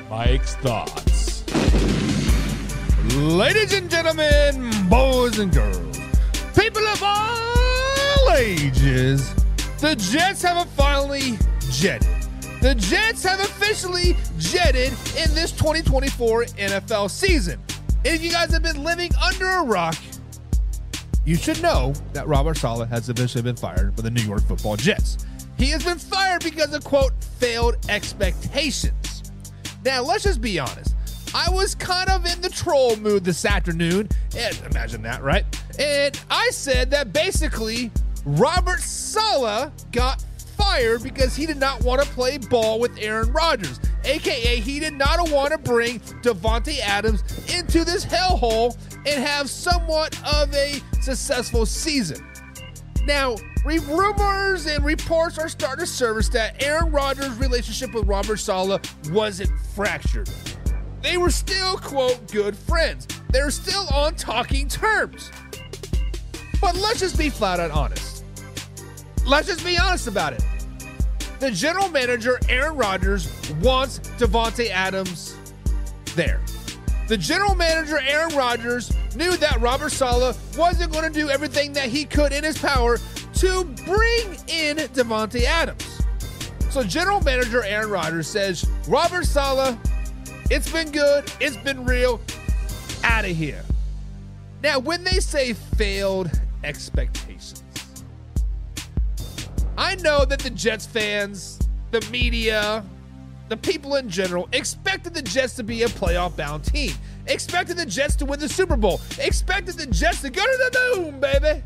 Mike's thoughts. Ladies and gentlemen, boys and girls, people of all ages, the Jets have finally jetted. The Jets have officially jetted in this 2024 NFL season. If you guys have been living under a rock, you should know that Robert Saleh has officially been fired by the New York Football Jets. He has been fired because of, quote, failed expectations. Now, let's just be honest. I was kind of in the troll mood this afternoon, and imagine that, right? And I said that basically Robert Saleh got fired because he did not want to play ball with Aaron Rodgers, aka he did not want to bring Davante Adams into this hellhole and have somewhat of a successful season. Now, rumors and reports are starting to surface that Aaron Rodgers' relationship with Robert Saleh wasn't fractured. They were still, quote, good friends. They're still on talking terms. But let's just be flat out honest. Let's just be honest about it. The general manager, Aaron Rodgers, wants Davante Adams there. The general manager, Aaron Rodgers, knew that Robert Saleh wasn't going to do everything that he could in his power to bring in Davante Adams. So general manager Aaron Rodgers says, Robert Saleh, it's been good, it's been real, out of here. Now, when they say failed expectations, I know that the Jets fans, the media, the people in general expected the Jets to be a playoff-bound team, expected the Jets to win the Super Bowl, expected the Jets to go to the moon, baby.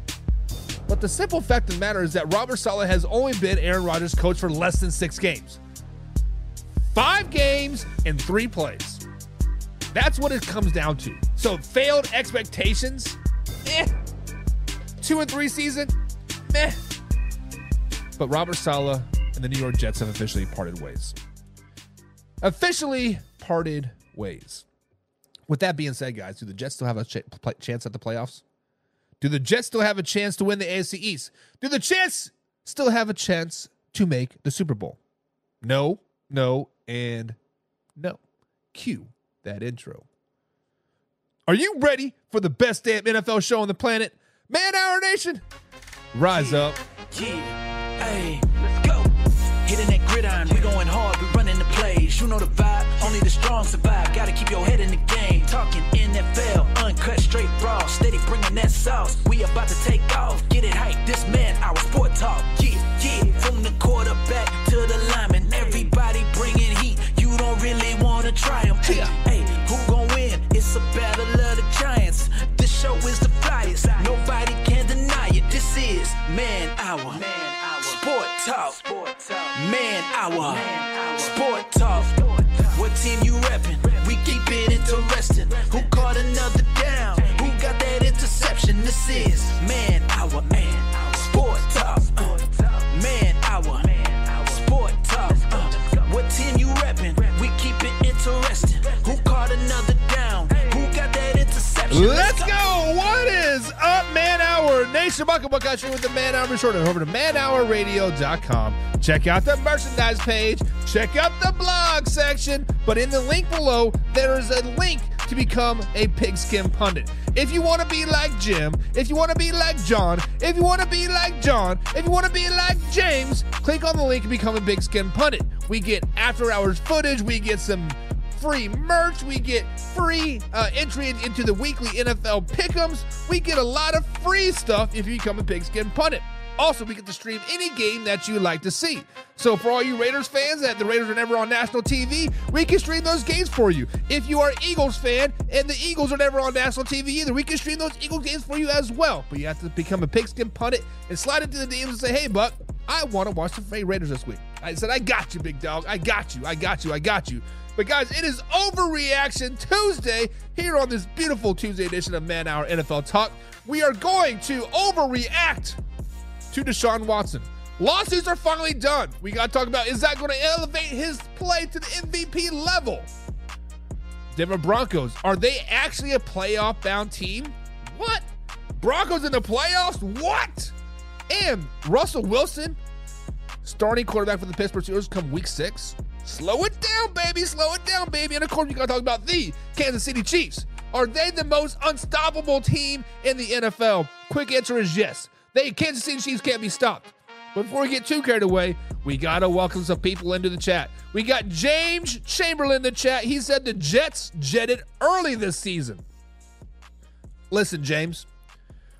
But the simple fact of the matter is that Robert Saleh has only been Aaron Rodgers' coach for less than 6 games. 5 games and 3 plays. That's what it comes down to. So failed expectations, 2-3 season, meh. But Robert Saleh and the New York Jets have officially parted ways. With that being said, guys, do the Jets still have a chance at the playoffs? Do the Jets still have a chance to win the AFC East? Do the Jets still have a chance to make the Super Bowl? No, and no. Cue that intro. Are you ready for the best damn NFL show on the planet? Man Hour Nation, rise up. Yeah, hey, let's go. Hitting that gridiron, we going hard, we running the plays. You know the vibe, only the strong survive. Gotta keep your head in the game. Talking NFL, uncut, straight raw. Steady bringing that sauce. We about to take off. Get it hype, this man, our sport talk. Yeah, from the quarterback to the lineman. Everybody bringing heat. You don't really want to try them. Hey, who gon' win? It's a battle of the giants. This show is the flyest. Nobody can deny it. This is Man Hour. Sport Talk. Man Hour. Sport Talk. What team you reppin'? We keep it interesting. Who caught another down? Who got that interception? This is Man Hour. Sport Talk. Man Hour. Sport Talk. What team you reppin'? We keep it interesting. Who caught another down? Who got that interception? Let's go. What is up, Man Hour Nation? Welcome with the Man Hour. Be sure to over to manhourradio.com. Check out the merchandise page. Check out the blog section. But in the link below, there is a link to become a Pigskin Pundit. If you want to be like Jim, if you want to be like John, if you want to be like John, if you want to be like James, click on the link and become a Pigskin Pundit. We get after-hours footage. We get some free merch. We get free entry into the weekly NFL Pick'ems. We get a lot of free stuff if you become a Pigskin Pundit. Also, we get to stream any game that you like to see. So for all you Raiders fans that the Raiders are never on national TV, we can stream those games for you. If you are an Eagles fan and the Eagles are never on national TV either, we can stream those Eagles games for you as well. But you have to become a Pigskin Pundit and slide into the DMs and say, hey, Buck, I want to watch the Raiders this week. I said, I got you, big dog. I got you. But guys, it is Overreaction Tuesday here on this beautiful Tuesday edition of Man Hour NFL Talk. We are going to overreact to Deshaun Watson. Lawsuits are finally done. We got to talk about, is that going to elevate his play to the MVP level? Denver Broncos, are they actually a playoff-bound team? What? Broncos in the playoffs? What? And Russell Wilson, starting quarterback for the Pittsburgh Steelers come week 6. Slow it down, baby. Slow it down, baby. And of course, we got to talk about the Kansas City Chiefs. Are they the most unstoppable team in the NFL? Quick answer is yes. Kansas City Chiefs can't be stopped. But before we get too carried away, we got to welcome some people into the chat. We got James Chamberlain in the chat. He said the Jets jetted early this season. Listen, James,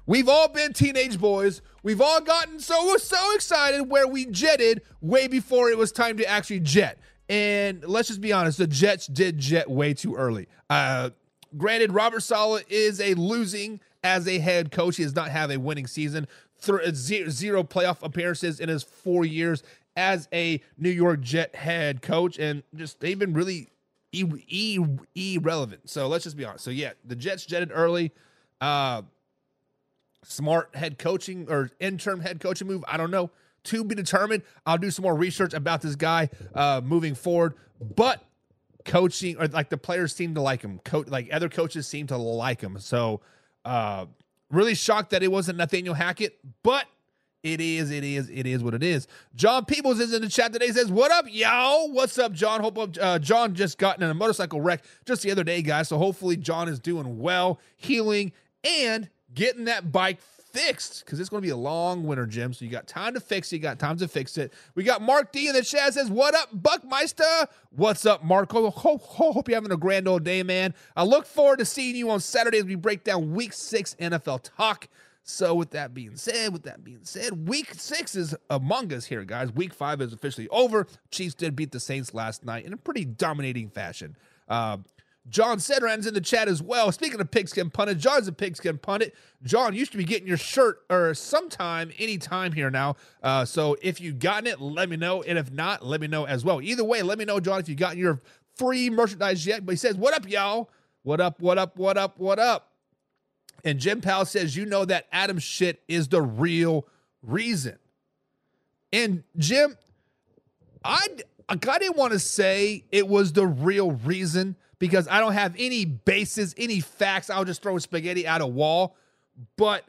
we've all been teenage boys. We've all gotten so excited where we jetted way before it was time to actually jet. And let's just be honest, the Jets did jet way too early. Granted, Robert Saleh is losing as a head coach. He does not have a winning season. Zero playoff appearances in his 4 years as a New York Jet head coach. And just they've been really irrelevant. So let's just be honest. So, yeah, the Jets jetted early. Smart head coaching or interim head coaching move. I don't know. To be determined. I'll do some more research about this guy moving forward. But coaching, or like the players seem to like him. Like other coaches seem to like him. So really shocked that it wasn't Nathaniel Hackett, but it is what it is. John Peebles is in the chat today. He says, what up, yo? What's up, John? John just got in a motorcycle wreck just the other day, guys. So hopefully John is doing well, healing, and getting that bike fixed, because it's going to be a long winter, Jim. So you got time to fix it. You got time to fix it. We got Mark D in the chat. Says, what up, Buckmeister? What's up, Mark? Hope you're having a grand old day, man. I look forward to seeing you on Saturday as we break down Week 6 NFL talk. So with that being said, Week 6 is among us here, guys. Week 5 is officially over. Chiefs did beat the Saints last night in a pretty dominating fashion. John Sedran's in the chat as well. Speaking of Pigskin Pundit, John's a Pigskin Pundit. John, you should be getting your shirt or sometime, anytime here now. So if you've gotten it, let me know. And if not, let me know as well. Either way, let me know, John, if you've gotten your free merchandise yet. But he says, what up, y'all? What up? And Jim Powell says, you know that Adams shit is the real reason. And Jim, I didn't want to say it was the real reason, because I don't have any basis, any facts. I'll just throw spaghetti at a wall. But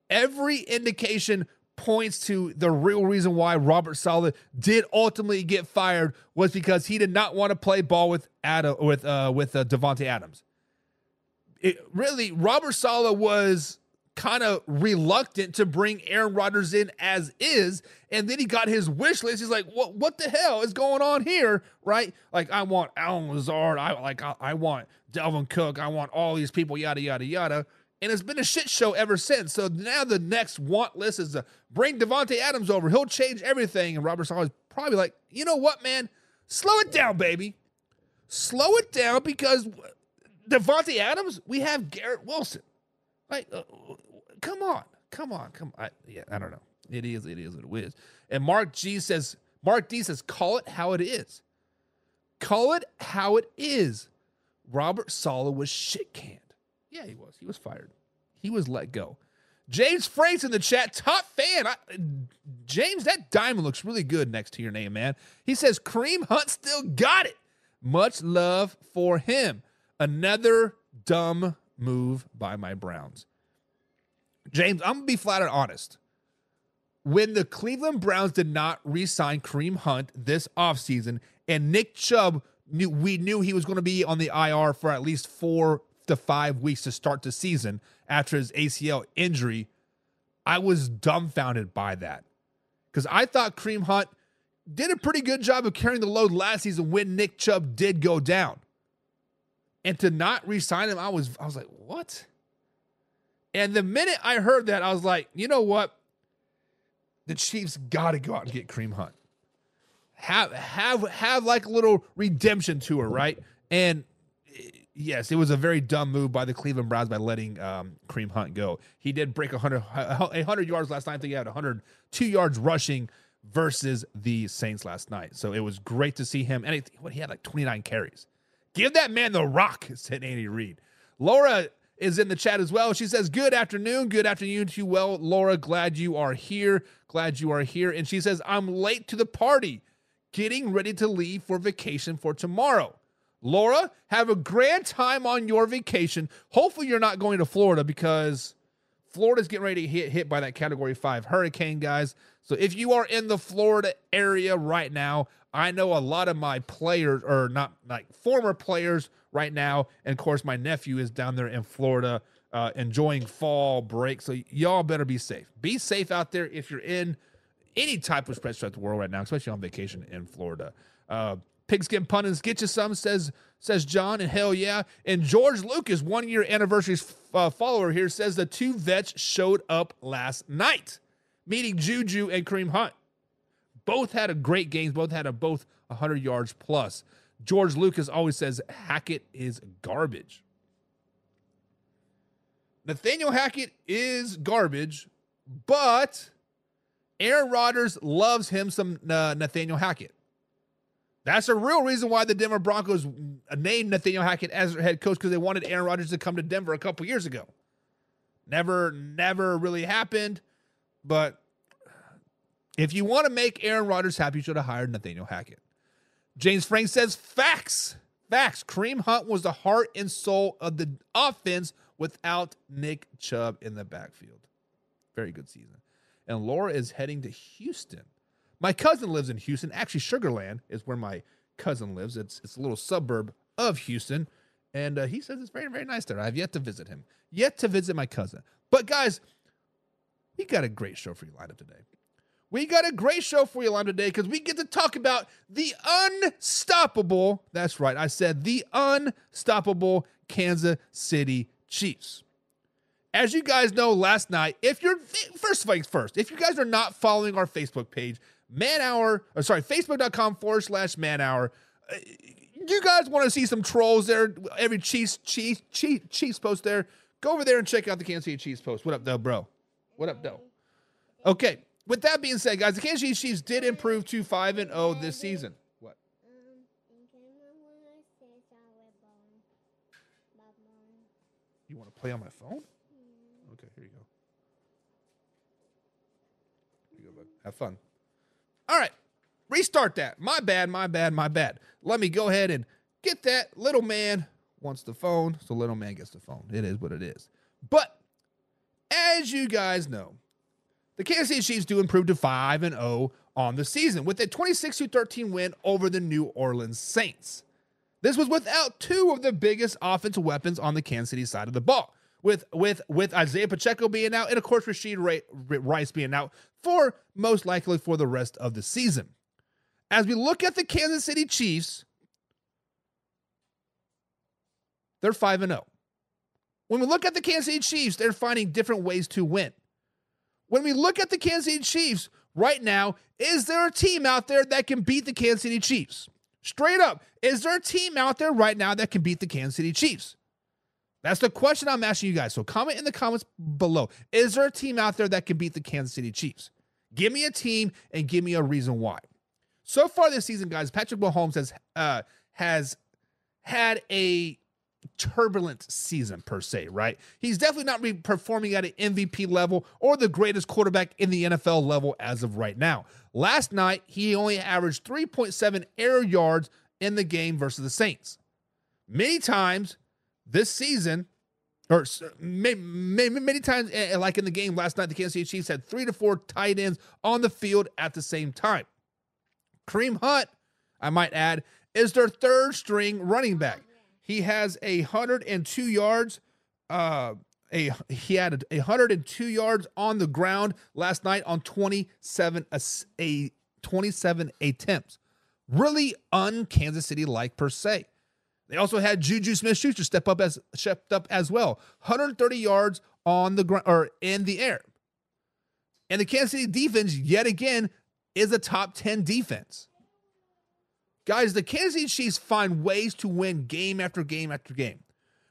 every indication points to the real reason why Robert Saleh did ultimately get fired was because he did not want to play ball with Davante Adams. Robert Saleh was kind of reluctant to bring Aaron Rodgers in as is, and then he got his wish list. He's like, what the hell is going on here, right? Like, I want Allen Lazard, I want Dalvin Cook, I want all these people, yada, yada, yada, and it's been a shit show ever since. So now the next want list is to bring Davante Adams over. He'll change everything, and Robert Saleh is probably like, you know what, man? Slow it down, baby. Slow it down, because Davante Adams, we have Garrett Wilson. Like, come on. I don't know. It is what it is. And Mark D says, call it how it is. Call it how it is. Robert Saleh was shit canned. Yeah, he was. He was fired. He was let go. James Frank's in the chat. Top fan. James, that diamond looks really good next to your name, man. He says, Kareem Hunt still got it. Much love for him. Another dumb move by my Browns. James, I'm going to be flat out honest. When the Cleveland Browns did not re-sign Kareem Hunt this offseason, and Nick Chubb, we knew he was going to be on the IR for at least 4 to 5 weeks to start the season after his ACL injury, I was dumbfounded by that. Because I thought Kareem Hunt did a pretty good job of carrying the load last season when Nick Chubb did go down. And to not re-sign him, I was like, what? And the minute I heard that, I was like, you know what? The Chiefs got to go out and get Kareem Hunt. Have like a little redemption tour, right? And yes, it was a very dumb move by the Cleveland Browns by letting Kareem Hunt go. He did break 100 yards last night. I think he had 102 yards rushing versus the Saints last night. So it was great to see him. And he had like 29 carries. Give that man the rock, said Andy Reid. Laura is in the chat as well. She says, good afternoon. Good afternoon to you. Well, Laura, glad you are here. And she says, I'm late to the party, getting ready to leave for vacation for tomorrow. Laura, have a grand time on your vacation. Hopefully you're not going to Florida, because Florida's getting ready to get hit by that Category 5 hurricane, guys. So if you are in the Florida area right now, I know a lot of my players, or not like former players right now, and of course my nephew is down there in Florida enjoying fall break, so y'all better be safe. Be safe out there if you're in any type of spread throughout the world right now, especially on vacation in Florida. Pigskin Puntins, get you some, says John, and hell yeah. And George Lucas, 1 year anniversary follower here, says the two vets showed up last night, meeting Juju and Kareem Hunt. Both had a great games, both had both 100 yards plus. George Lucas always says Hackett is garbage. Nathaniel Hackett is garbage, but Aaron Rodgers loves him some Nathaniel Hackett. That's a real reason why the Denver Broncos named Nathaniel Hackett as their head coach, because they wanted Aaron Rodgers to come to Denver a couple years ago. Never really happened, but if you want to make Aaron Rodgers happy, you should have hired Nathaniel Hackett. James Frank says, facts. Kareem Hunt was the heart and soul of the offense without Nick Chubb in the backfield. Very good season. And Laura is heading to Houston. My cousin lives in Houston. Actually, Sugar Land is where my cousin lives. It's a little suburb of Houston. And he says it's very, very nice there. I've yet to visit him. Yet to visit my cousin. But guys, we got a great show for you lined up today. Because we get to talk about the unstoppable, that's right, I said the unstoppable Kansas City Chiefs. As you guys know, last night, if you guys are not following our Facebook page, Facebook.com/manhour, you guys want to see some trolls there, every Chiefs post there, go over there and check out the Kansas City Chiefs post. What up, though, bro? What up, though? Okay, with that being said, guys, the Kansas City Chiefs did improve to 5-0 this season. What? You want to play on my phone? Okay, here you go. Here you go, bud. Have fun. All right, restart that. My bad. Let me go ahead and get that. Little man wants the phone, so little man gets the phone. It is what it is. But as you guys know, the Kansas City Chiefs do improve to 5-0 on the season with a 26-13 win over the New Orleans Saints. This was without two of the biggest offensive weapons on the Kansas City side of the ball, with Isaiah Pacheco being out and, of course, Rashid Rice being out for most likely for the rest of the season. As we look at the Kansas City Chiefs, they're 5-0. When we look at the Kansas City Chiefs, they're finding different ways to win. When we look at the Kansas City Chiefs right now, is there a team out there that can beat the Kansas City Chiefs? Straight up, is there a team out there right now that can beat the Kansas City Chiefs? That's the question I'm asking you guys. So comment in the comments below. Is there a team out there that can beat the Kansas City Chiefs? Give me a team and give me a reason why. So far this season, guys, Patrick Mahomes has had a turbulent season per se, right? He's definitely not performing at an MVP level or the greatest quarterback in the NFL level as of right now. Last night, he only averaged 3.7 air yards in the game versus the Saints. Many times this season, or many times, like in the game last night, the Kansas City Chiefs had 3 to 4 tight ends on the field at the same time. Kareem Hunt, I might add, is their third string running back. He has 102 yards. He had 102 yards on the ground last night on 27 attempts. Really un-Kansas City-like per se. They also had Juju Smith-Schuster stepped up as well. 130 yards on the ground or in the air. And the Kansas City defense, yet again, is a top 10 defense. Guys, the Kansas City Chiefs find ways to win game after game after game.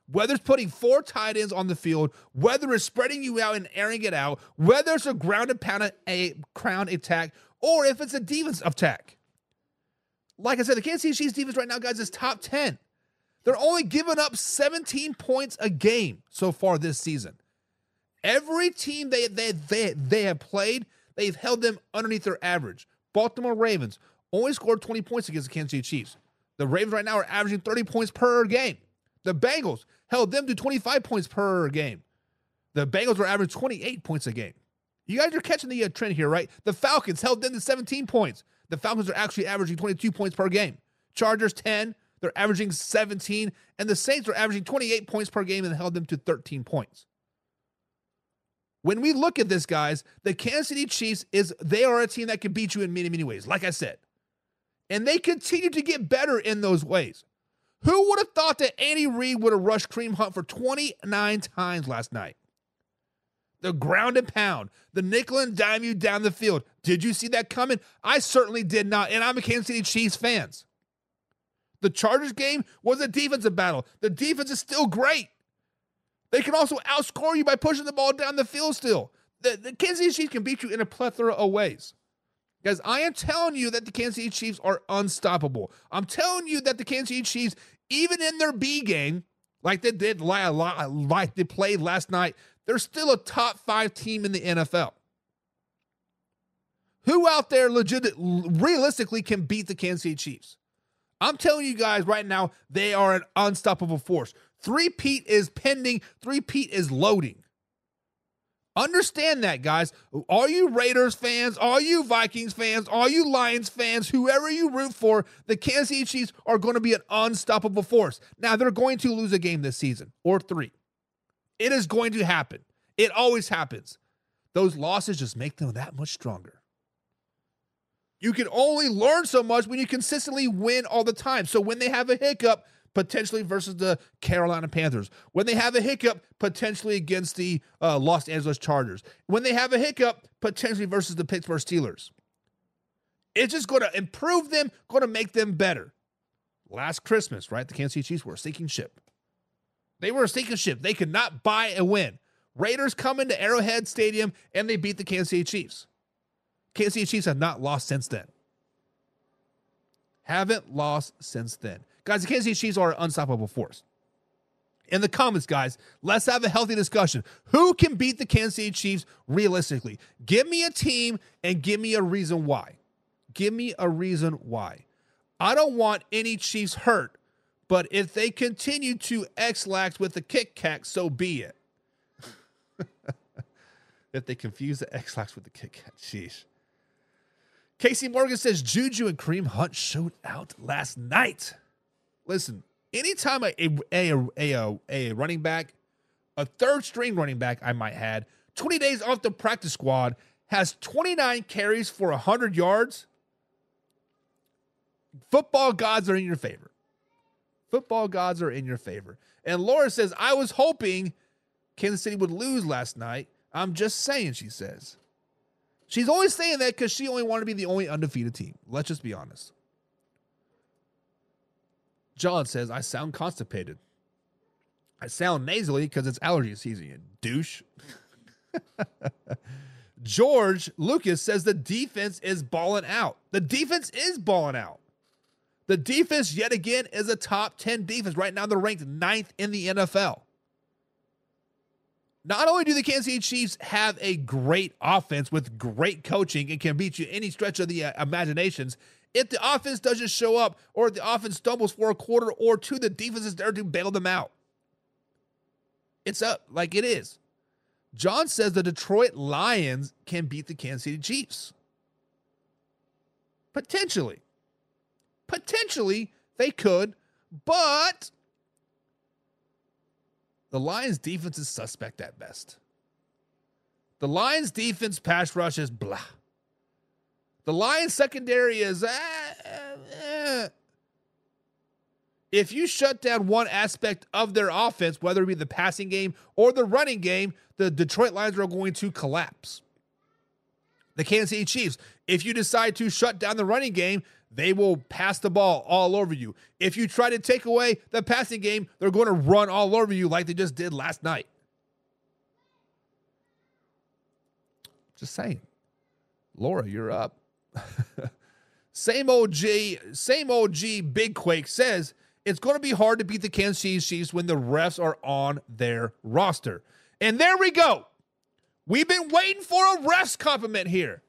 Whether it's putting 4 tight ends on the field, whether it's spreading you out and airing it out, whether it's a ground and pound attack, or if it's a defense attack. Like I said, the Kansas City Chiefs defense right now, guys, is top 10. They're only giving up 17 points a game so far this season. Every team they have played, they've held them underneath their average. Baltimore Ravens only scored 20 points against the Kansas City Chiefs. The Ravens right now are averaging 30 points per game. The Bengals held them to 25 points per game. The Bengals were averaging 28 points a game. You guys are catching the trend here, right? The Falcons held them to 17 points. The Falcons are actually averaging 22 points per game. Chargers 10, they're averaging 17, and the Saints are averaging 28 points per game and held them to 13 points. When we look at this, guys, the Kansas City Chiefs, they are a team that can beat you in many, many ways, like I said. And they continue to get better in those ways. Who would have thought that Andy Reid would have rushed Kareem Hunt for 29 times last night? The ground and pound, the nickel and dime you down the field. Did you see that coming? I certainly did not, and I'm a Kansas City Chiefs fan. The Chargers game was a defensive battle. The defense is still great. They can also outscore you by pushing the ball down the field still. The Kansas City Chiefs can beat you in a plethora of ways. Guys, I am telling you that the Kansas City Chiefs are unstoppable. I'm telling you that the Kansas City Chiefs, even in their B game, like they did, like they played last night, they're still a top 5 team in the NFL. Who out there realistically can beat the Kansas City Chiefs? I'm telling you guys right now, they are an unstoppable force. Three-peat is pending. Three-peat is loading. Understand that, guys. All you Raiders fans, all you Vikings fans, all you Lions fans, whoever you root for, the Kansas City Chiefs are going to be an unstoppable force. Now, they're going to lose a game this season, or 3. It is going to happen. It always happens. Those losses just make them that much stronger. You can only learn so much when you consistently win all the time. So when they have a hiccup, potentially versus the Carolina Panthers, when they have a hiccup, potentially against the Los Angeles Chargers, when they have a hiccup, potentially versus the Pittsburgh Steelers, it's just going to improve them, going to make them better. Last Christmas, right, the Kansas City Chiefs were a sinking ship. They were a sinking ship. They could not buy a win. Raiders come into Arrowhead Stadium, and they beat the Kansas City Chiefs. Kansas City Chiefs have not lost since then. Haven't lost since then. Guys, the Kansas City Chiefs are an unstoppable force. In the comments, guys, let's have a healthy discussion. Who can beat the Kansas City Chiefs realistically? Give me a team and give me a reason why. Give me a reason why. I don't want any Chiefs hurt, but if they continue to X-lax with the kick-cack, so be it. If they confuse the X-lax with the kick-cack, sheesh. Casey Morgan says Juju and Kareem Hunt showed out last night. Listen, anytime a running back, a third-string running back, I might add, 20 days off the practice squad, has 29 carries for 100 yards, football gods are in your favor. Football gods are in your favor. And Laura says, I was hoping Kansas City would lose last night. I'm just saying, she says. She's only saying that because she only wanted to be the only undefeated team. Let's just be honest. John says, I sound constipated. I sound nasally because it's allergy season, you douche. George Lucas says the defense is balling out. The defense is balling out. The defense, yet again, is a top 10 defense. Right now, they're ranked 9th in the NFL. Not only do the Kansas City Chiefs have a great offense with great coaching and can beat you any stretch of the imaginations, if the offense doesn't show up or if the offense stumbles for a quarter or two, the defense is there to bail them out. It's up like it is. John says the Detroit Lions can beat the Kansas City Chiefs. Potentially. Potentially, they could, but the Lions' defense is suspect at best. The Lions' defense pass rush is blah. The Lions' secondary is If you shut down one aspect of their offense, whether it be the passing game or the running game, the Detroit Lions are going to collapse. The Kansas City Chiefs, if you decide to shut down the running game, they will pass the ball all over you. If you try to take away the passing game, they're going to run all over you like they just did last night. Just saying. Laura, you're up. Same OG Big Quake says it's going to be hard to beat the Kansas City Chiefs when the refs are on their roster. And there we go. We've been waiting for a refs compliment here.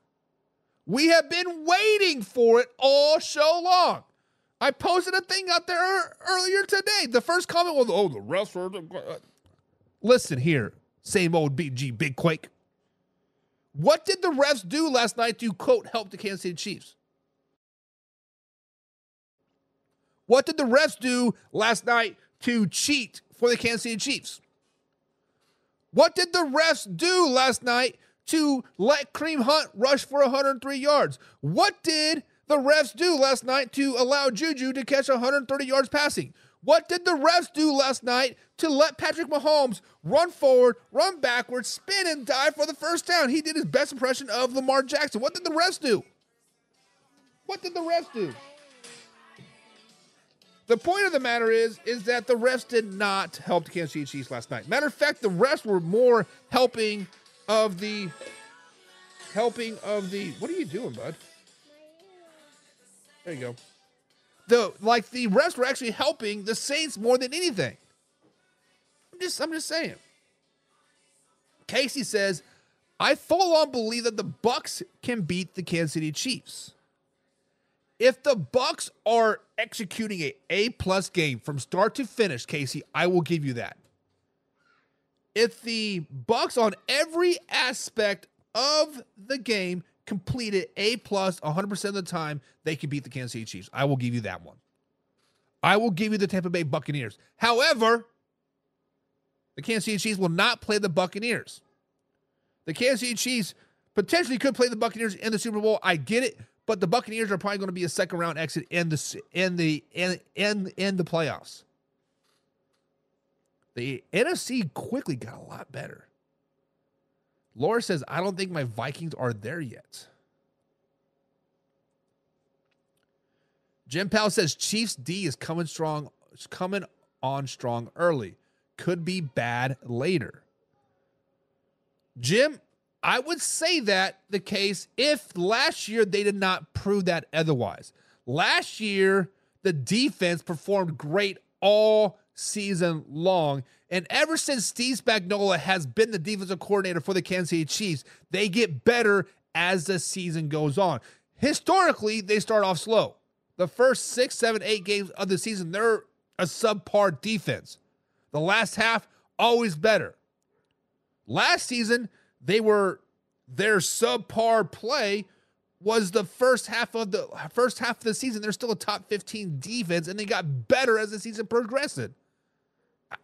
We have been waiting for it all show long. I posted a thing out there earlier today. The first comment was, oh, the refs are... Listen here, same old BG Big Quake. What did the refs do last night to, quote, help the Kansas City Chiefs? What did the refs do last night to cheat for the Kansas City Chiefs? What did the refs do last night to let Kareem Hunt rush for 103 yards? What did the refs do last night to allow Juju to catch 130 yards passing? What did the refs do last night to let Patrick Mahomes run forward, run backwards, spin, and dive for the first down? He did his best impression of Lamar Jackson. What did the refs do? What did the refs do? The point of the matter is that the refs did not help the Kansas City Chiefs last night. Matter of fact, the refs were more helping of the, what are you doing, bud? There you go. The refs were actually helping the Saints more than anything. I'm just saying. Casey says, I full on believe that the Bucs can beat the Kansas City Chiefs. If the Bucs are executing a A+ game from start to finish, Casey, I will give you that. If the Bucs on every aspect of the game completed A+ 100% of the time, they can beat the Kansas City Chiefs. I will give you that one. I will give you the Tampa Bay Buccaneers. However, the Kansas City Chiefs will not play the Buccaneers. The Kansas City Chiefs potentially could play the Buccaneers in the Super Bowl. I get it. But the Buccaneers are probably going to be a second round exit in the playoffs. The NFC quickly got a lot better. Laura says, I don't think my Vikings are there yet. Jim Powell says Chiefs D is coming on strong early. Could be bad later. Jim, I would say that the case if last year they did not prove that otherwise. Last year, the defense performed great all season long. And ever since Steve Spagnuolo has been the defensive coordinator for the Kansas City Chiefs, they get better as the season goes on. Historically, they start off slow. The first 6, 7, 8 games of the season, they're a subpar defense. The last half, always better. Last season, their subpar play was the first half of the season. They're still a top 15 defense, and they got better as the season progressed.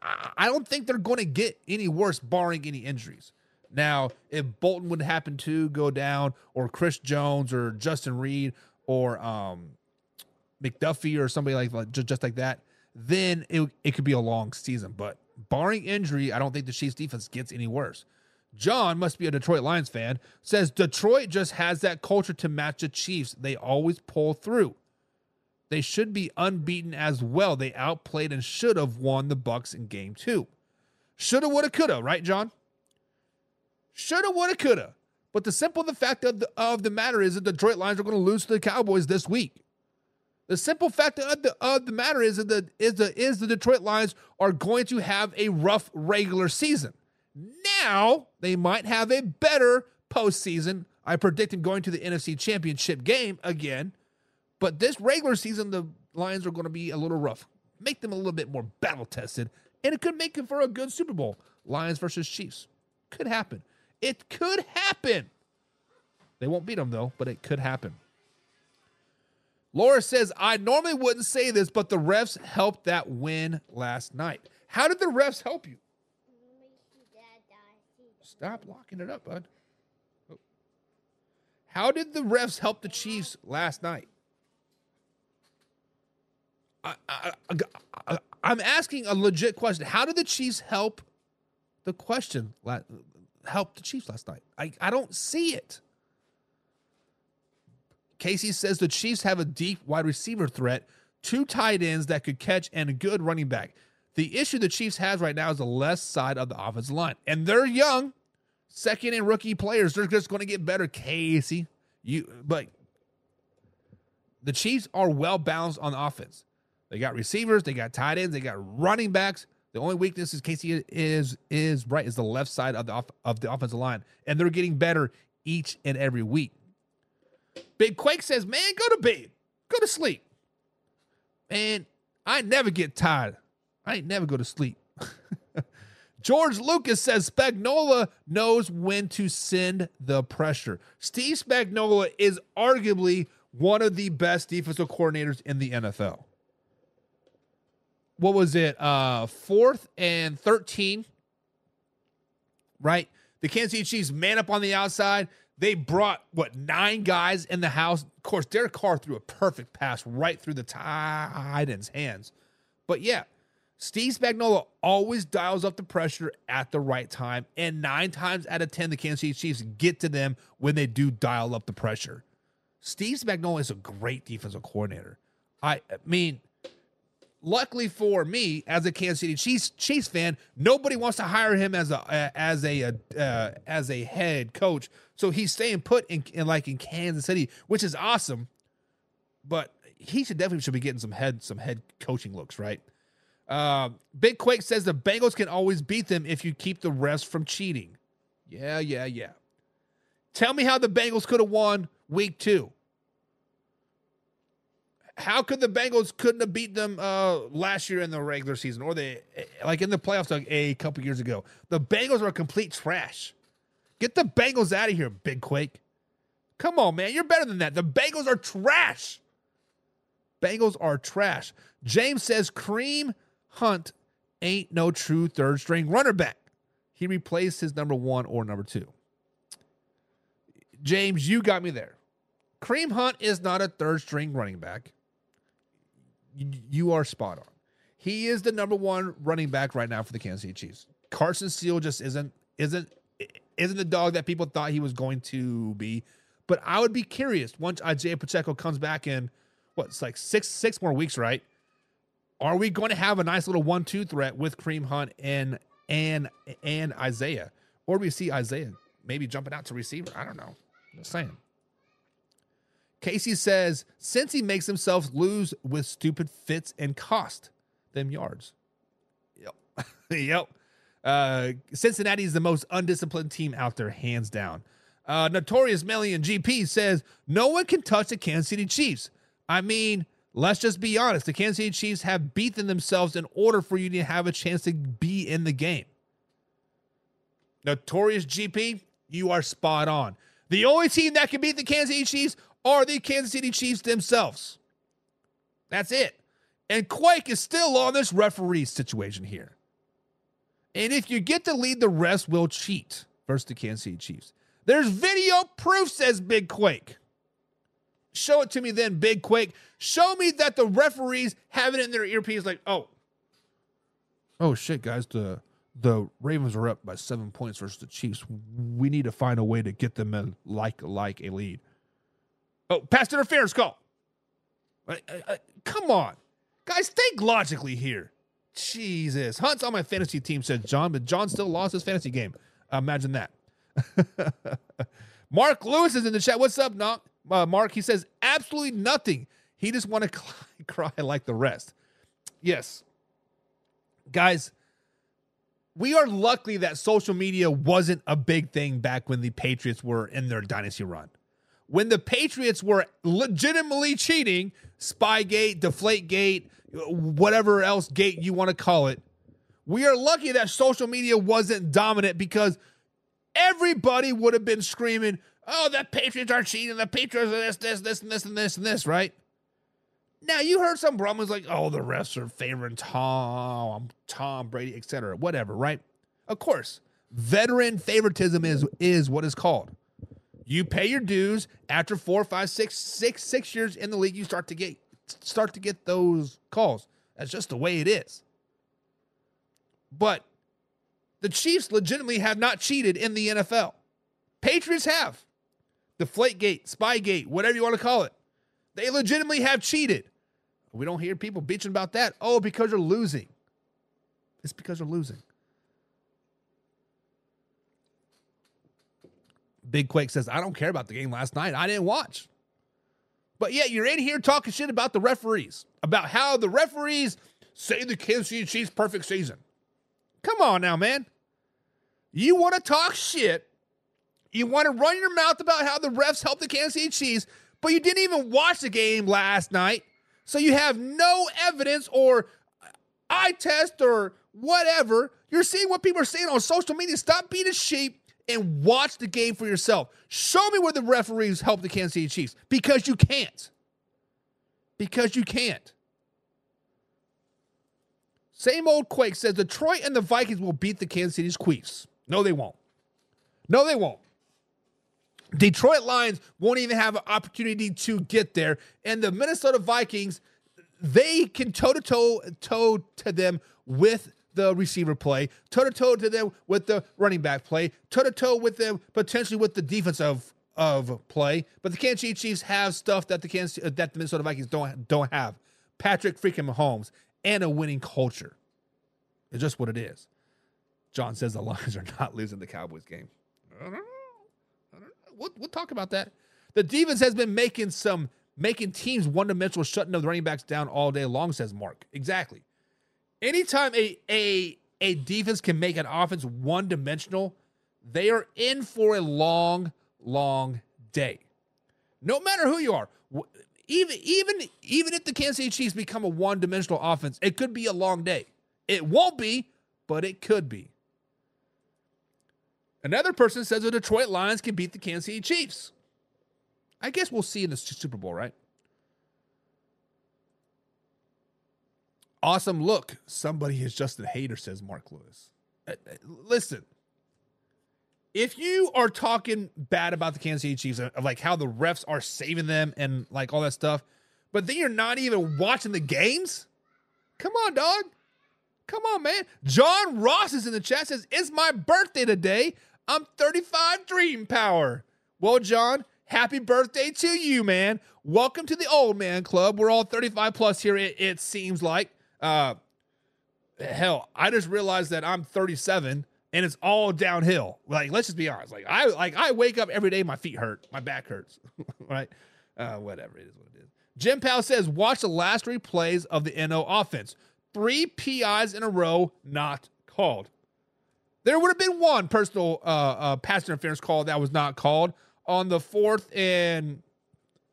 I don't think they're going to get any worse, barring any injuries. Now, if Bolton would happen to go down, or Chris Jones, or Justin Reed, or McDuffie, or somebody like just like that, then it could be a long season. But barring injury, I don't think the Chiefs' defense gets any worse. John must be a Detroit Lions fan, says Detroit just has that culture to match the Chiefs. They always pull through. They should be unbeaten as well. They outplayed and should have won the Bucs in game 2. Shoulda, woulda, coulda, right, John? Shoulda, woulda, coulda. But the fact of the matter is that the Detroit Lions are going to lose to the Cowboys this week. The simple fact of the matter is that the Detroit Lions are going to have a rough regular season. Now, they might have a better postseason. I predict them going to the NFC Championship game again. But this regular season, the Lions are going to be a little rough. Make them a little bit more battle-tested. And it could make it for a good Super Bowl. Lions versus Chiefs. Could happen. It could happen. They won't beat them, though, but it could happen. Laura says, I normally wouldn't say this, but the refs helped that win last night. How did the refs help you? Stop locking it up, bud. How did the refs help the Chiefs last night? I'm asking a legit question. How did the Chiefs help the Chiefs last night? I don't see it. Casey says the Chiefs have a deep wide receiver threat, 2 tight ends that could catch, and a good running back. The issue the Chiefs has right now is the left side of the offensive line. And they're young, second and rookie players. They're just going to get better, Casey. But the Chiefs are well balanced on offense. They got receivers, they got tight ends, they got running backs. The only weakness is Casey is the left side of the offensive line. And they're getting better each and every week. Big Quake says, man, go to bed. Go to sleep. And I never get tired. I ain't never go to sleep. George Lucas says Spagnuolo knows when to send the pressure. Steve Spagnuolo is arguably one of the best defensive coordinators in the NFL. what was it? 4th and 13, right? The Kansas City Chiefs man up on the outside. They brought, 9 guys in the house. Of course, Derek Carr threw a perfect pass right through the tight end's hands. But yeah, Steve Spagnuolo always dials up the pressure at the right time. And 9 times out of 10, the Kansas City Chiefs get to them when they do dial up the pressure. Steve Spagnuolo is a great defensive coordinator. I mean, luckily for me, as a Kansas City Chiefs fan, nobody wants to hire him as a head coach. So he's staying put in Kansas City, which is awesome. But he should be getting some head coaching looks, right? Big Quake says the Bengals can always beat them if you keep the refs from cheating. Yeah. Tell me how the Bengals could have won week 2. How could the Bengals couldn't have beat them last year in the regular season, or in the playoffs a couple years ago? The Bengals are complete trash. Get the Bengals out of here, Big Quake. Come on, man. You're better than that. The Bengals are trash. Bengals are trash. James says Kareem Hunt ain't no true third-string runner back. He replaced his number 1 or number 2. James, you got me there. Kareem Hunt is not a third-string running back. You are spot on. He is the number 1 running back right now for the Kansas City Chiefs. Carson Steele just isn't the dog that people thought he was going to be. But I would be curious once Isaiah Pacheco comes back in, it's like six more weeks, right? Are we going to have a nice little 1-2 threat with Kareem Hunt and Isaiah? Or do we see Isaiah maybe jumping out to receiver? I don't know. I'm just saying. Casey says, since he makes himself lose with stupid fits and cost them yards. Yep. Cincinnati is the most undisciplined team out there, hands down. Notorious Melly and GP says, no one can touch the Kansas City Chiefs. I mean, let's just be honest. The Kansas City Chiefs have beaten themselves in order for you to have a chance to be in the game. Notorious GP, you are spot on. The only team that can beat the Kansas City Chiefs are the Kansas City Chiefs themselves. That's it. And Quake is still on this referee situation here. And if you get to lead, the refs will cheat versus the Kansas City Chiefs. There's video proof, says Big Quake. Show it to me then, Big Quake. Show me that the referees have it in their earpiece like, oh shit, guys, the Ravens are up by 7 points versus the Chiefs. We need to find a way to get them in like a lead. Oh, pass interference call. Come on. Guys, think logically here. Jesus. Hunt's on my fantasy team, says John, but John still lost his fantasy game. Imagine that. Mark Lewis is in the chat. What's up, Mark? He says, absolutely nothing. He just want to cry like the rest. Yes. Guys, we are lucky that social media wasn't a big thing back when the Patriots were in their dynasty run. When the Patriots were legitimately cheating, Spygate, Deflategate, whatever else gate you want to call it, we are lucky that social media wasn't dominant, because everybody would have been screaming, oh, the Patriots are cheating, the Patriots are this, right? Now, you heard some rumblings like, oh, the refs are favoring Tom Brady, etc., whatever, right? Of course, veteran favoritism is what it's called. You pay your dues. After 4, 5, 6 years in the league, you start to get those calls. That's just the way it is. But the Chiefs legitimately have not cheated in the NFL. Patriots have. Deflategate, Spygate, whatever you want to call it. They legitimately have cheated. We don't hear people bitching about that. Oh, because you're losing. It's because you're losing. Big Quake says, I don't care about the game last night. I didn't watch. But yet you're in here talking shit about the referees, about how the referees say the Kansas City Chiefs perfect season. Come on now, man. You want to talk shit. You want to run your mouth about how the refs helped the Kansas City Chiefs, but you didn't even watch the game last night. So you have no evidence or eye test or whatever. You're seeing what people are saying on social media. Stop being a sheep and watch the game for yourself. Show me where the referees helped the Kansas City Chiefs, because you can't. Because you can't. Same old Quake says Detroit and the Vikings will beat the Kansas City Chiefs. No, they won't. No, they won't. Detroit Lions won't even have an opportunity to get there. And the Minnesota Vikings, they can toe-to-toe to them with the receiver play, toe-to-toe to them with the running back play, toe-to-toe with them potentially with the defensive of play. But the Kansas City Chiefs have stuff that the Minnesota Vikings don't have. Patrick freaking Mahomes and a winning culture. It's just what it is. John says the Lions are not losing the Cowboys game. I don't know. We'll talk about that. The defense has been making teams one-dimensional, shutting the running backs down all day long, says Mark. Exactly. Anytime a defense can make an offense one-dimensional, they are in for a long, long day. No matter who you are. Even if the Kansas City Chiefs become a one-dimensional offense, it could be a long day. It won't be, but it could be. Another person says the Detroit Lions can beat the Kansas City Chiefs. I guess we'll see in the Super Bowl, right? Awesome look. Somebody is just a hater, says Mark Lewis. Listen, if you are talking bad about the Kansas City Chiefs, of like how the refs are saving them and like all that stuff, but then you're not even watching the games? Come on, dog. Come on, man. John Ross is in the chat, says, it's my birthday today. I'm 35 Dream Power. Well, John, happy birthday to you, man. Welcome to the old man club. We're all 35 plus here, it seems like. Hell, I just realized that I'm 37 and it's all downhill. Like, let's just be honest. I wake up every day, my feet hurt, my back hurts, right? Whatever, it is what it is. Jim Powell says, watch the last 3 plays of the NO offense. 3 PIs in a row, not called. There would have been one personal pass interference call that was not called. On the 4th and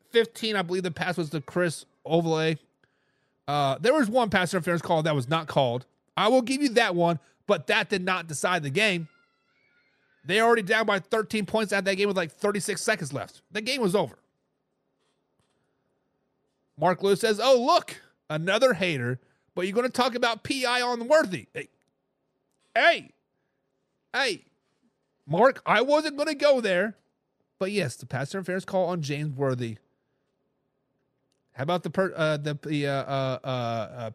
15, I believe the pass was to Chris Ovale. There was one pass interference call that was not called. I will give you that one, but that did not decide the game. They already down by 13 points at that game with like 36 seconds left. The game was over. Mark Lewis says, oh, look, another hater, but you're going to talk about PI on Worthy. Hey, Mark, I wasn't going to go there, but yes, the pass interference call on James Worthy. How about the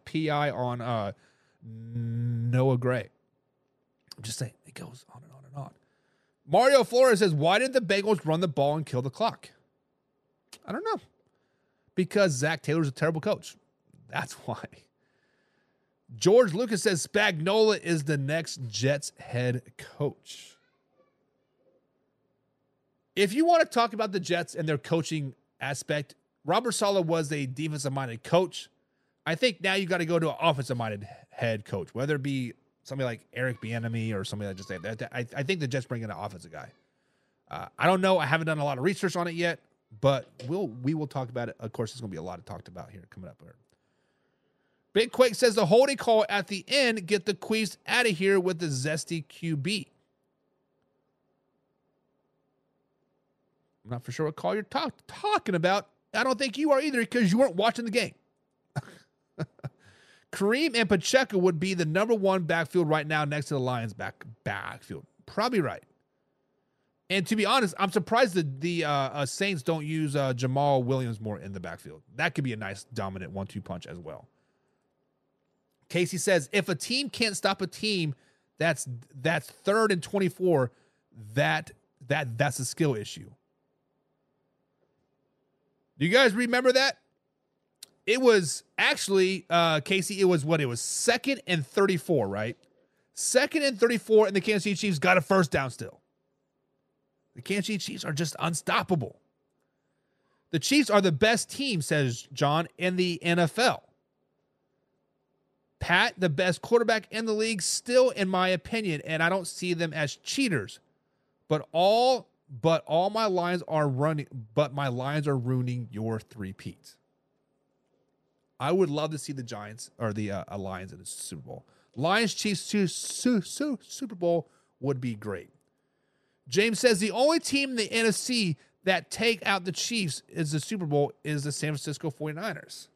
PI on Noah Gray? I'm just saying, it goes on and on and on. Mario Flores says, why did the Bengals run the ball and kill the clock? I don't know. Because Zach Taylor's a terrible coach. That's why. George Lucas says Spagnuolo is the next Jets head coach. If you want to talk about the Jets and their coaching aspect, Robert Saleh was a defensive-minded coach. I think now you got to go to an offensive-minded head coach, whether it be somebody like Eric Bieniemy or somebody that just said that. I think the Jets bring in an offensive guy. I don't know. I haven't done a lot of research on it yet, but we will talk about it. Of course, there's going to be a lot talked about here coming up. Big Quake says the holding call at the end, get the Queefs out of here with the zesty QB. I'm not for sure what call you're talking about. I don't think you are either because you weren't watching the game. Kareem and Pacheco would be the number 1 backfield right now next to the Lions backfield. Probably right. And to be honest, I'm surprised that the Saints don't use Jamal Williams more in the backfield. That could be a nice dominant 1-2 punch as well. Casey says, if a team can't stop a team that's 3rd and 24, that's a skill issue. Do you guys remember that? It was actually, Casey, it was 2nd and 34, right? 2nd and 34, and the Kansas City Chiefs got a first down still. The Kansas City Chiefs are just unstoppable. The Chiefs are the best team, says John, in the NFL. Pat, the best quarterback in the league, still, in my opinion, and I don't see them as cheaters. But all my lines are running. But my lines are ruining your three-peat. I would love to see the Giants or the Lions in the Super Bowl. Lions Chiefs Super Bowl would be great. James says the only team in the NFC that take out the Chiefs is the Super Bowl is the San Francisco 49ers.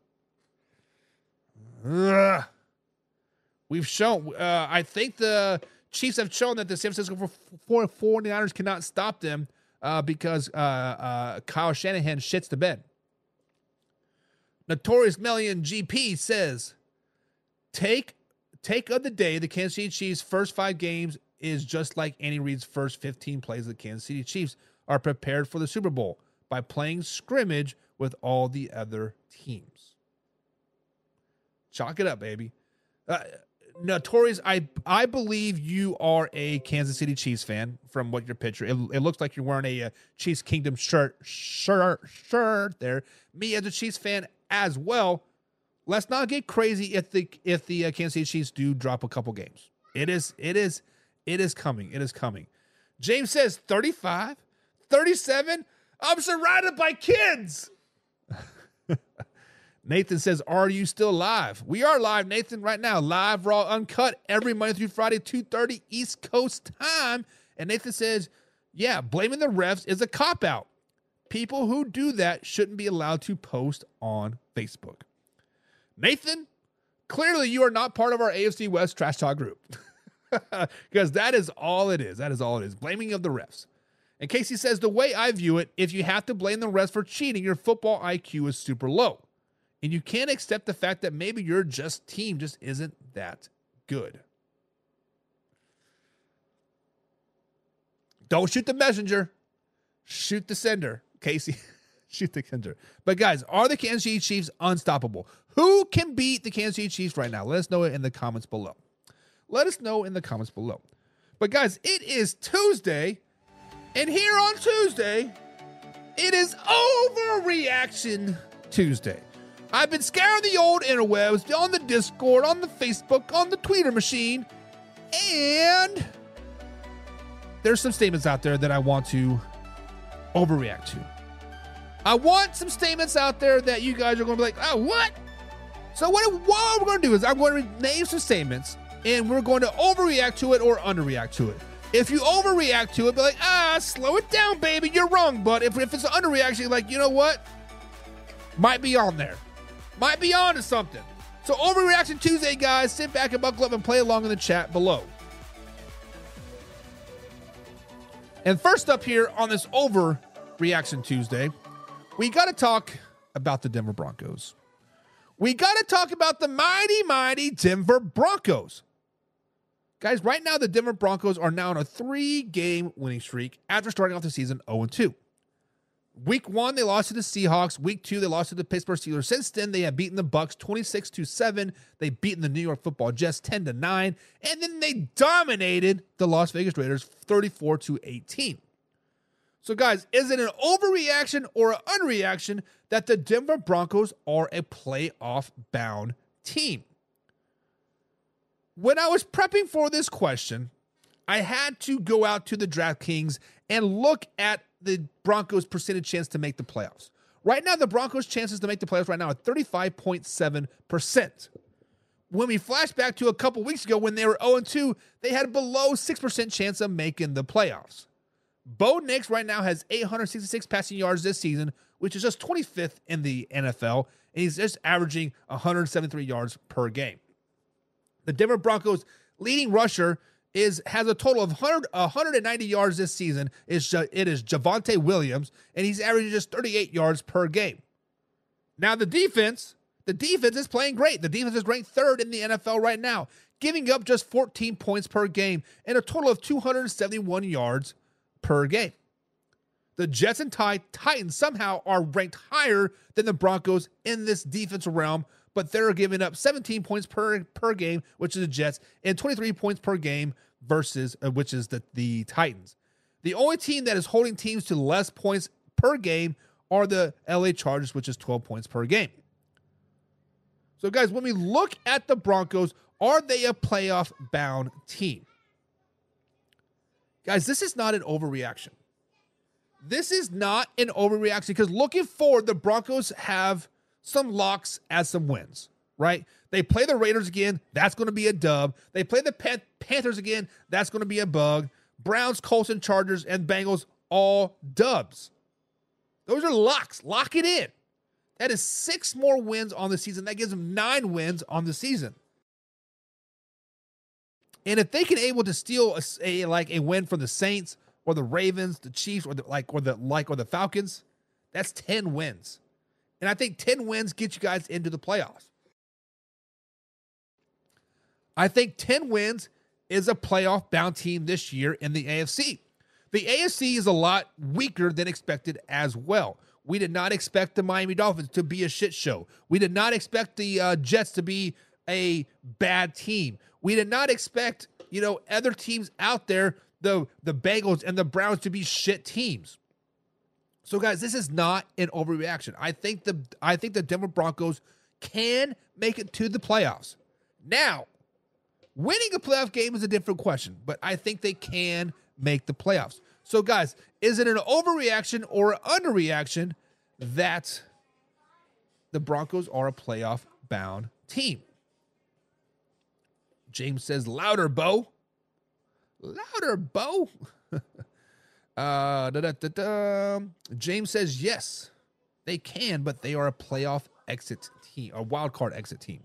Ugh. We've shown, I think the Chiefs have shown that the San Francisco 49ers cannot stop them because Kyle Shanahan shits the bed. Notorious Million GP says, take of the day, the Kansas City Chiefs' first 5 games is just like Andy Reid's first 15 plays. The Kansas City Chiefs are prepared for the Super Bowl by playing scrimmage with all the other teams. Chalk it up, baby. Notorious, I believe you are a Kansas City Chiefs fan from what your picture. It looks like you're wearing a Chiefs Kingdom shirt there. Me as a Chiefs fan as well. Let's not get crazy if the Kansas City Chiefs do drop a couple games. It is coming. It is coming. James says 35, 37. I'm surrounded by kids. Nathan says, are you still live? We are live, Nathan, right now. Live, raw, uncut, every Monday through Friday, 2:30 East Coast time. And Nathan says, yeah, blaming the refs is a cop-out. People who do that shouldn't be allowed to post on Facebook. Nathan, clearly you are not part of our AFC West Trash Talk group. Because that is all it is. That is all it is. Blaming of the refs. And Casey says, the way I view it, if you have to blame the refs for cheating, your football IQ is super low. And you can't accept the fact that maybe your team just isn't that good. Don't shoot the messenger. Shoot the sender. Casey, shoot the sender. But guys, are the Kansas City Chiefs unstoppable? Who can beat the Kansas City Chiefs right now? Let us know it in the comments below. Let us know in the comments below. But guys, it is Tuesday. And here on Tuesday, it is Overreaction Tuesday. I've been scouring the old interwebs, on the Discord, on the Facebook, on the Twitter machine, and there's some statements out there that I want to overreact to. I want some statements out there that you guys are going to be like, oh, what? So what we're going to do is I'm going to name some statements, and we're going to overreact to it or underreact to it. If you overreact to it, be like, slow it down, baby, you're wrong. But if it's an underreaction, you're like, you know what? Might be on there. Might be on to something. So Overreaction Tuesday, guys. Sit back and buckle up and play along in the chat below. And first up here on this Overreaction Tuesday, we got to talk about the Denver Broncos. We got to talk about the mighty, mighty Denver Broncos. Guys, right now the Denver Broncos are now on a 3-game winning streak after starting off the season 0-2. Week 1, they lost to the Seahawks. Week 2, they lost to the Pittsburgh Steelers. Since then, they have beaten the Bucs 26-7. They've beaten the New York Football Jets 10-9. And then they dominated the Las Vegas Raiders 34-18. So, guys, is it an overreaction or an underreaction that the Denver Broncos are a playoff-bound team? When I was prepping for this question, I had to go out to the DraftKings and look at the Broncos' percentage chance to make the playoffs. Right now, the Broncos' chances to make the playoffs right now are 35.7%. When we flash back to a couple weeks ago when they were 0-2, they had a below 6% chance of making the playoffs. Bo Nix right now has 866 passing yards this season, which is just 25th in the NFL, and he's just averaging 173 yards per game. The Denver Broncos' leading rusher has a total of 190 yards this season. It is Javonte Williams, and he's averaging just 38 yards per game. Now, the defense is playing great. The defense is ranked 3rd in the NFL right now, giving up just 14 points per game and a total of 271 yards per game. The Jets and Titans somehow are ranked higher than the Broncos in this defensive realm, but they're giving up 17 points per game, which is the Jets, and 23 points per game versus which is the Titans. The only team that is holding teams to less points per game are the LA Chargers, which is 12 points per game. So, guys, when we look at the Broncos, are they a playoff-bound team? Guys, this is not an overreaction. This is not an overreaction because looking forward, the Broncos have some locks as some wins, right? They play the Raiders again. That's going to be a dub. They play the Panthers again. That's going to be a bug. Browns, Colts, and Chargers, and Bengals, all dubs. Those are locks. Lock it in. That is 6 more wins on the season. That gives them 9 wins on the season. And if they can able to steal a win from the Saints or the Ravens, the Chiefs, or the Falcons, that's 10 wins. And I think 10 wins get you guys into the playoffs. I think 10 wins is a playoff-bound team this year in the AFC. The AFC is a lot weaker than expected as well. We did not expect the Miami Dolphins to be a shit show. We did not expect the Jets to be a bad team. We did not expect, other teams out there, the Bengals and the Browns, to be shit teams. So, guys, this is not an overreaction. I think the Denver Broncos can make it to the playoffs. Now, winning a playoff game is a different question, but I think they can make the playoffs. So, guys, is it an overreaction or an underreaction that the Broncos are a playoff-bound team? James says, louder, Bo. Louder, Bo. James says, yes, they can, but they are a playoff exit team, a wild card exit team.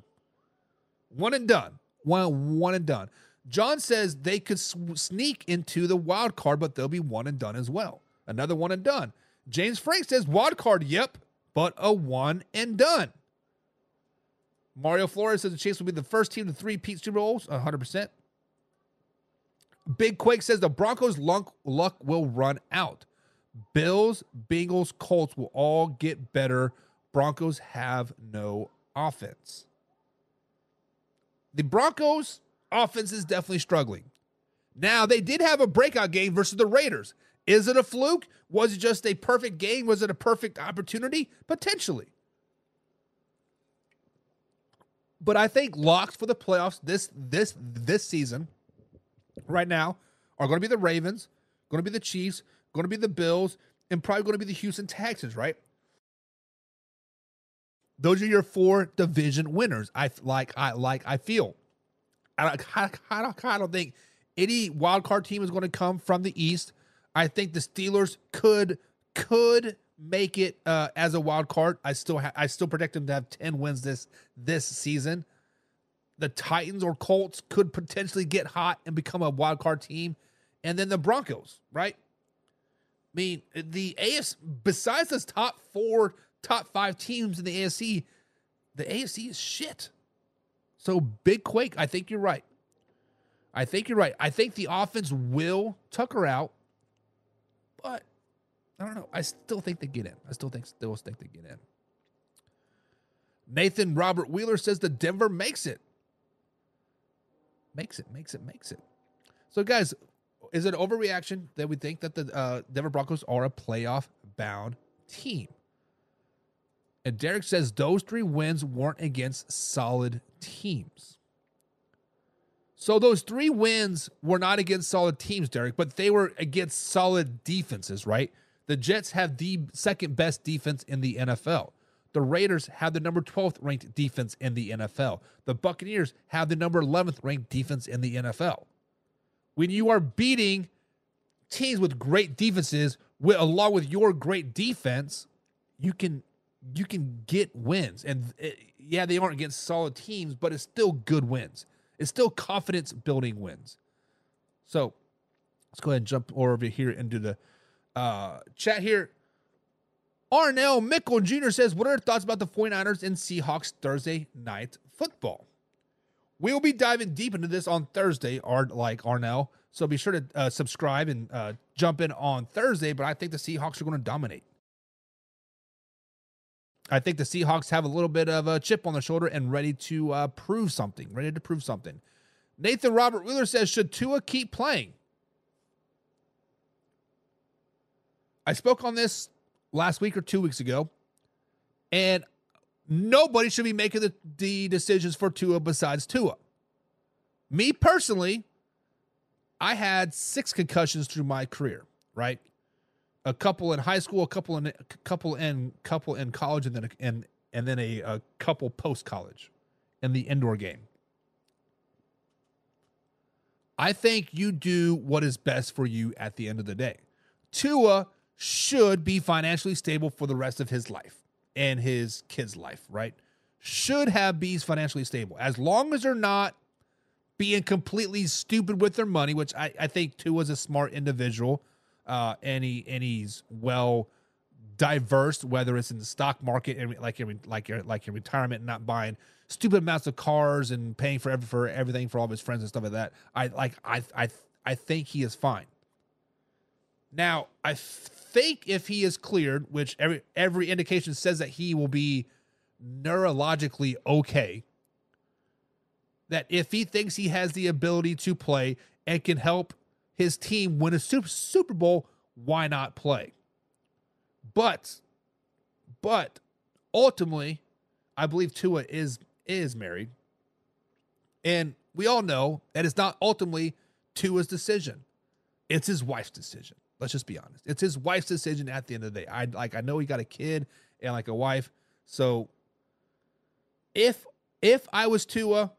One and done. One and done. John says they could sneak into the wild card, but they'll be one and done as well. Another one and done. James Frank says wild card, yep, but a one and done. Mario Flores says the Chiefs will be the first team to 3-peat Super Bowls, 100%. Big Quake says the Broncos' luck will run out. Bills, Bengals, Colts will all get better. Broncos have no offense. The Broncos' offense is definitely struggling. Now, they did have a breakout game versus the Raiders. Is it a fluke? Was it just a perfect game? Was it a perfect opportunity? Potentially. But I think locks for the playoffs this season right now are going to be the Ravens, going to be the Chiefs, going to be the Bills, and probably going to be the Houston Texans, right? Those are your 4 division winners. I feel. I don't think any wild card team is going to come from the East. I think the Steelers could make it as a wild card. I still predict them to have 10 wins this season. The Titans or Colts could potentially get hot and become a wild card team, and then the Broncos, right? I mean, the AFC, besides the top 5 teams in the AFC is shit. So, Big Quake, I think you're right. I think the offense will tucker out, but I don't know. I still think they get in. I still think they get in. Nathan Robert Wheeler says the Denver makes it. Makes it. So, guys, is it an overreaction that we think that the Denver Broncos are a playoff-bound team? And Derek says those 3 wins weren't against solid teams. So those 3 wins were not against solid teams, Derek, but they were against solid defenses, right? The Jets have the second best defense in the NFL. The Raiders have the number 12th ranked defense in the NFL. The Buccaneers have the number 11th ranked defense in the NFL. When you are beating teams with great defenses, along with your great defense, you can get wins. And they aren't against solid teams, but it's still good wins. It's still confidence-building wins. So let's go ahead and jump over here into the chat here. Arnell Mickle Jr. says, what are your thoughts about the 49ers and Seahawks Thursday night football? We will be diving deep into this on Thursday, Arnell. So be sure to subscribe and jump in on Thursday. But I think the Seahawks are going to dominate. I think the Seahawks have a little bit of a chip on their shoulder and ready to prove something. Nathan Robert Wheeler says, should Tua keep playing? I spoke on this last week or 2 weeks ago, and nobody should be making the decisions for Tua besides Tua. Me personally, I had 6 concussions through my career, right? A couple in high school, a couple in college, and then a couple post college in the indoor game. I think you do what is best for you at the end of the day. Tua should be financially stable for the rest of his life and his kids' life, right? Should be financially stable. As long as they're not being completely stupid with their money, which I think Tua's a smart individual, and he's well diverse, whether it's in the stock market and like in retirement, and not buying stupid amounts of cars and paying for everything for all of his friends and stuff like that. I think he is fine. Now, I think if he is cleared, which every indication says that he will be neurologically okay, that if he thinks he has the ability to play and can help his team win a Super Bowl, why not play? But ultimately, I believe Tua is married. And we all know that it's not ultimately Tua's decision. It's his wife's decision. Let's just be honest. It's his wife's decision at the end of the day. I know he got a kid and like a wife. So if I was Tua,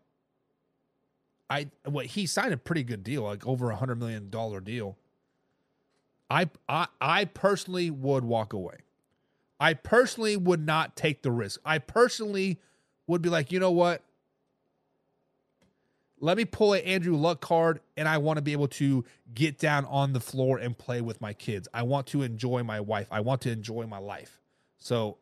he signed a pretty good deal, like over $100 million deal. I personally would walk away. I personally would not take the risk. I personally would be like, you know what? Let me pull an Andrew Luck card, and I want to be able to get down on the floor and play with my kids. I want to enjoy my wife. I want to enjoy my life. So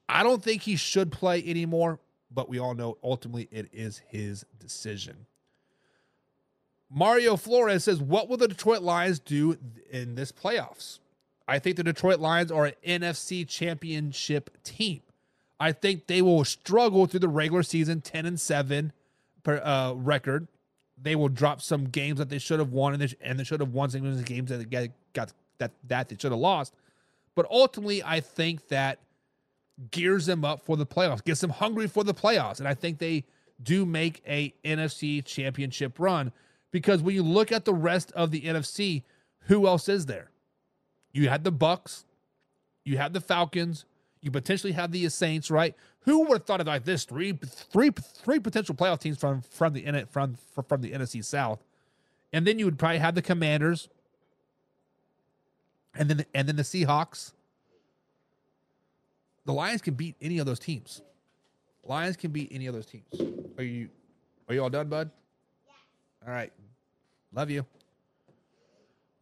I don't think he should play anymore, but we all know ultimately it is his decision. Mario Flores says, what will the Detroit Lions do in this playoffs? I think the Detroit Lions are an NFC championship team. I think they will struggle through the regular season, 10-7 record. They will drop some games that they should have won, and they should have won some games that they they should have lost. But ultimately, I think that gears them up for the playoffs, gets them hungry for the playoffs, and I think they do make a NFC championship run. Because when you look at the rest of the NFC, who else is there? You had the Bucks, you have the Falcons, you potentially have the Saints, right? Who would have thought of like this? Three potential playoff teams from the NFC South, and then you would probably have the Commanders, and then the Seahawks. The Lions can beat any of those teams. Lions can beat any of those teams. Are you all done, bud? All right. Love you.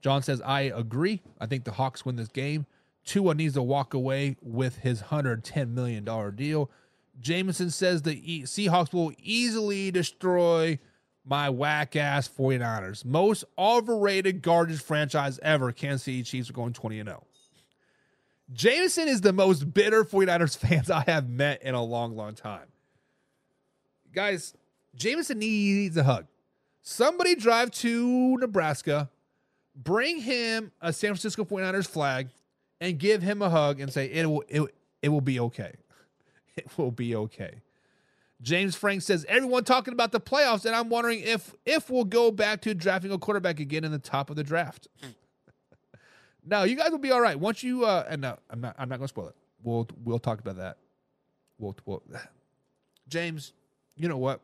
John says, I agree. I think the Hawks win this game. Tua needs to walk away with his $110 million deal. Jameson says the Seahawks will easily destroy my whack-ass 49ers. Most overrated garbage franchise ever. Kansas City Chiefs are going 20-0. Jameson is the most bitter 49ers fans I have met in a long, long time. Guys, Jameson needs a hug. Somebody drive to Nebraska, bring him a San Francisco 49ers flag, and give him a hug and say, it will be okay. It will be okay. James Frank says, everyone talking about the playoffs, and I'm wondering if we'll go back to drafting a quarterback again in the top of the draft. No, you guys will be all right. Once you and no, I'm not gonna spoil it. We'll talk about that. We'll James, you know what?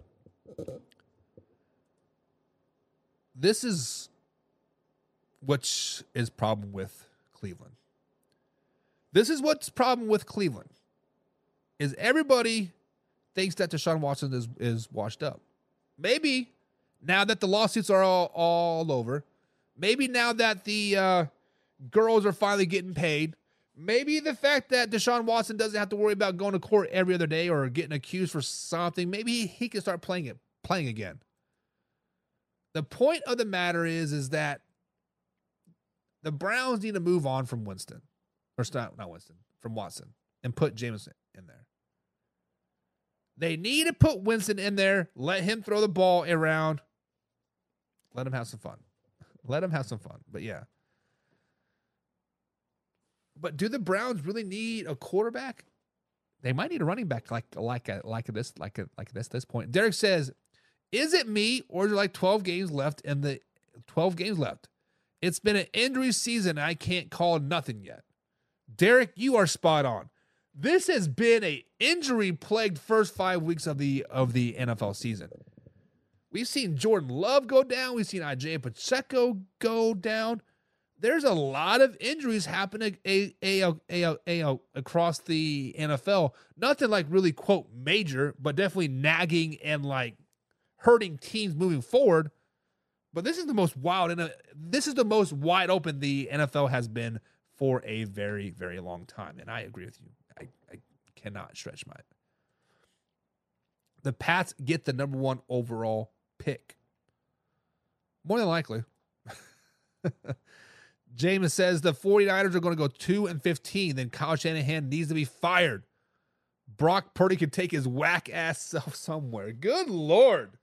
This is what is problem with Cleveland. This is what's problem with Cleveland. Is everybody thinks that Deshaun Watson is washed up. Maybe now that the lawsuits are all over, maybe now that the girls are finally getting paid, maybe the fact that Deshaun Watson doesn't have to worry about going to court every other day or getting accused for something, maybe he can start playing again. The point of the matter is that the Browns need to move on from Winston. Or not Winston, from Watson. And put Jameson in there. They need to put Winston in there. Let him throw the ball around. Let him have some fun. But yeah. But do the Browns really need a quarterback? They might need a running back like this point. Derek says, is it me or is there like 12 games left and the 12 games left? It's been an injury season. I can't call nothing yet. Derek, you are spot on. This has been a injury-plagued first 5 weeks of the NFL season. We've seen Jordan Love go down. We've seen Isaiah Pacheco go down. There's a lot of injuries happening across the NFL. Nothing like really, quote, major, but definitely nagging and like hurting teams moving forward. But this is the most wild, and this is the most wide open the NFL has been for a very, very long time. And I agree with you. I cannot stretch my. The Pats get the number 1 overall pick. More than likely. James says the 49ers are going to go 2-15. Then Kyle Shanahan needs to be fired. Brock Purdy can take his whack ass self somewhere. Good Lord.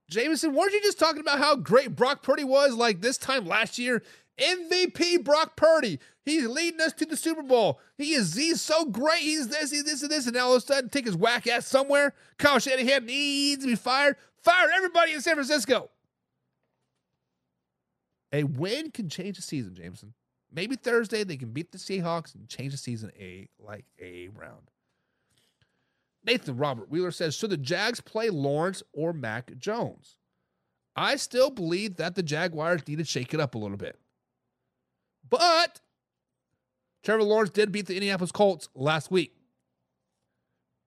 Jameson, weren't you just talking about how great Brock Purdy was like this time last year? MVP Brock Purdy. He's leading us to the Super Bowl. He's so great. He's this, and this, and all of a sudden take his whack ass somewhere. Kyle Shanahan needs to be fired. Fire everybody in San Francisco. A win can change the season, Jameson. Maybe Thursday they can beat the Seahawks and change the season a round. Nathan Robert Wheeler says, should the Jags play Lawrence or Mac Jones? I still believe that the Jaguars need to shake it up a little bit. But Trevor Lawrence did beat the Indianapolis Colts last week.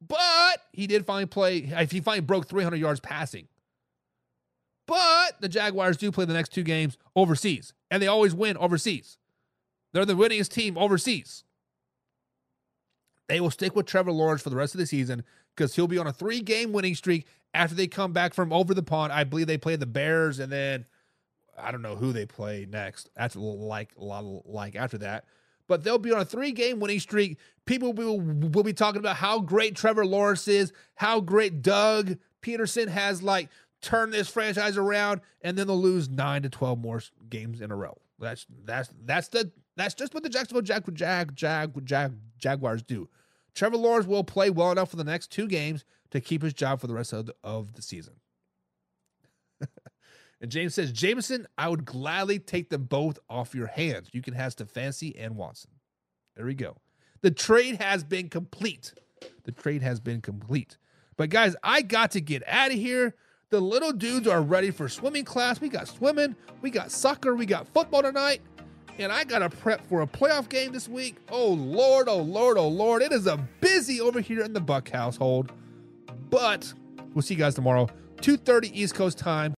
But he did finally he finally broke 300 yards passing. But the Jaguars do play the next 2 games overseas, and they always win overseas. They're the winningest team overseas. They will stick with Trevor Lawrence for the rest of the season because he'll be on a 3-game winning streak after they come back from over the pond. I believe they play the Bears, and then I don't know who they play next. That's after that. But they'll be on a 3-game winning streak. People will be talking about how great Trevor Lawrence is, how great Doug Peterson has turned this franchise around, and then they'll lose 9 to 12 more games in a row. That's just what the Jacksonville Jaguars do. Trevor Lawrence will play well enough for the next 2 games to keep his job for the rest of the season. And James says, Jameson, I would gladly take them both off your hands. You can have Stefanski and Watson. There we go. The trade has been complete. But guys, I got to get out of here. The little dudes are ready for swimming class. We got swimming. We got soccer. We got football tonight. And I got to prep for a playoff game this week. Oh, Lord, oh, Lord, oh, Lord. It is a busy over here in the Buck household. But we'll see you guys tomorrow, 2:30 East Coast time.